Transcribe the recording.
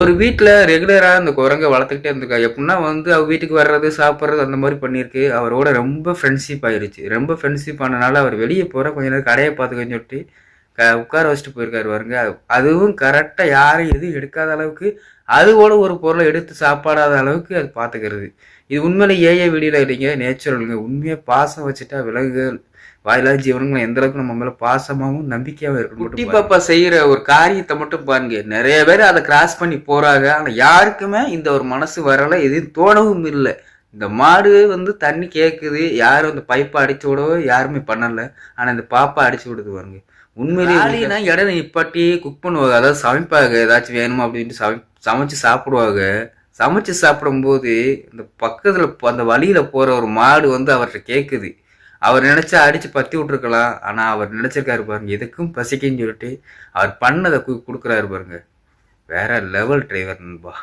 ஒரு வீட்ல ரெகுலரா அந்த குரங்க வளர்த்துக்கிட்டே இருந்திருக்கா. எப்படின்னா வந்து அவ வீட்டுக்கு வர்றது, சாப்பிடுறது அந்த மாரி பண்ணியிருக்கு. அவரோட ரொம்ப ஃப்ரெண்ட்ஷிப் ஆயிருச்சு. ரொம்ப ஃப்ரெண்ட்ஷிப் ஆனனால அவர் வெளிய போற கொஞ்ச நேரம் கடைய பார்த்துக்கன்னு சொல்லிட்டு, உட்கார வச்சுட்டு போயிருக்காரு பாருங்க. அதுவும் கரெக்ட்டா யாரும் எதுவும் எடுக்காத அளவுக்கு, அதுபோல ஒரு பொருள எடுத்து சாப்பிடாத அளவுக்கு அது பார்த்துக்கிறது. இது உண்மையிலே ஏஐ வீடியோல இல்லைங்க. நேச்சுரல்ங்க. உண்மையா பாசம் வச்சுட்டா விலங்குகள், வாயில்லா ஜீவன்கள் எந்த அளவுக்கு நம்ம மேல பாசமாவும், நம்பிக்கையாவும் இருக்குன்னு குட்டி பாப்பா செய்யற ஒரு காரியத்த மட்டும் பாருங்க. நெறைய பேர் அத கிராஸ் பண்ணி போறாங்க. ஆனா யாருக்குமே இந்த ஒரு மனசு வரல. எதுவும் தோணவும் இல்ல. இந்த மாடு வந்து தண்ணி கேக்குது. யாரும் அந்த பைப்ப அடிச்சு விடவோ யாருமே பண்ணல. ஆனா இந்த பாப்பா அடிச்சு விடுது பாருங்க. உண்மையிலேயே ராலினா இடையில நிப்பாட்டி குக் பண்ணுவாங்க. அதாவது சமைப்பாங்க. ஏதாச்சும் வேணுமா அப்படின்ட்டு சமைச்சு சாப்பிடுவாங்க. சமைச்சு சாப்பிடும்போது இந்த பக்கத்துல அந்த வழியில போற ஒரு மாடு வந்து அவர்கிட்ட கேக்குது. அவர் நினைச்சா அடிச்சு பத்தி விட்டுருக்கலாம். ஆனா அவர் நினைச்சிருக்காரு பாருங்க. எதுக்கும் பசிக்குன்னு சொல்லிட்டு அவர் பண்ணதை குடுக்குறாரு பாருங்க. வேற லெவல் டிரைவர் நண்பா.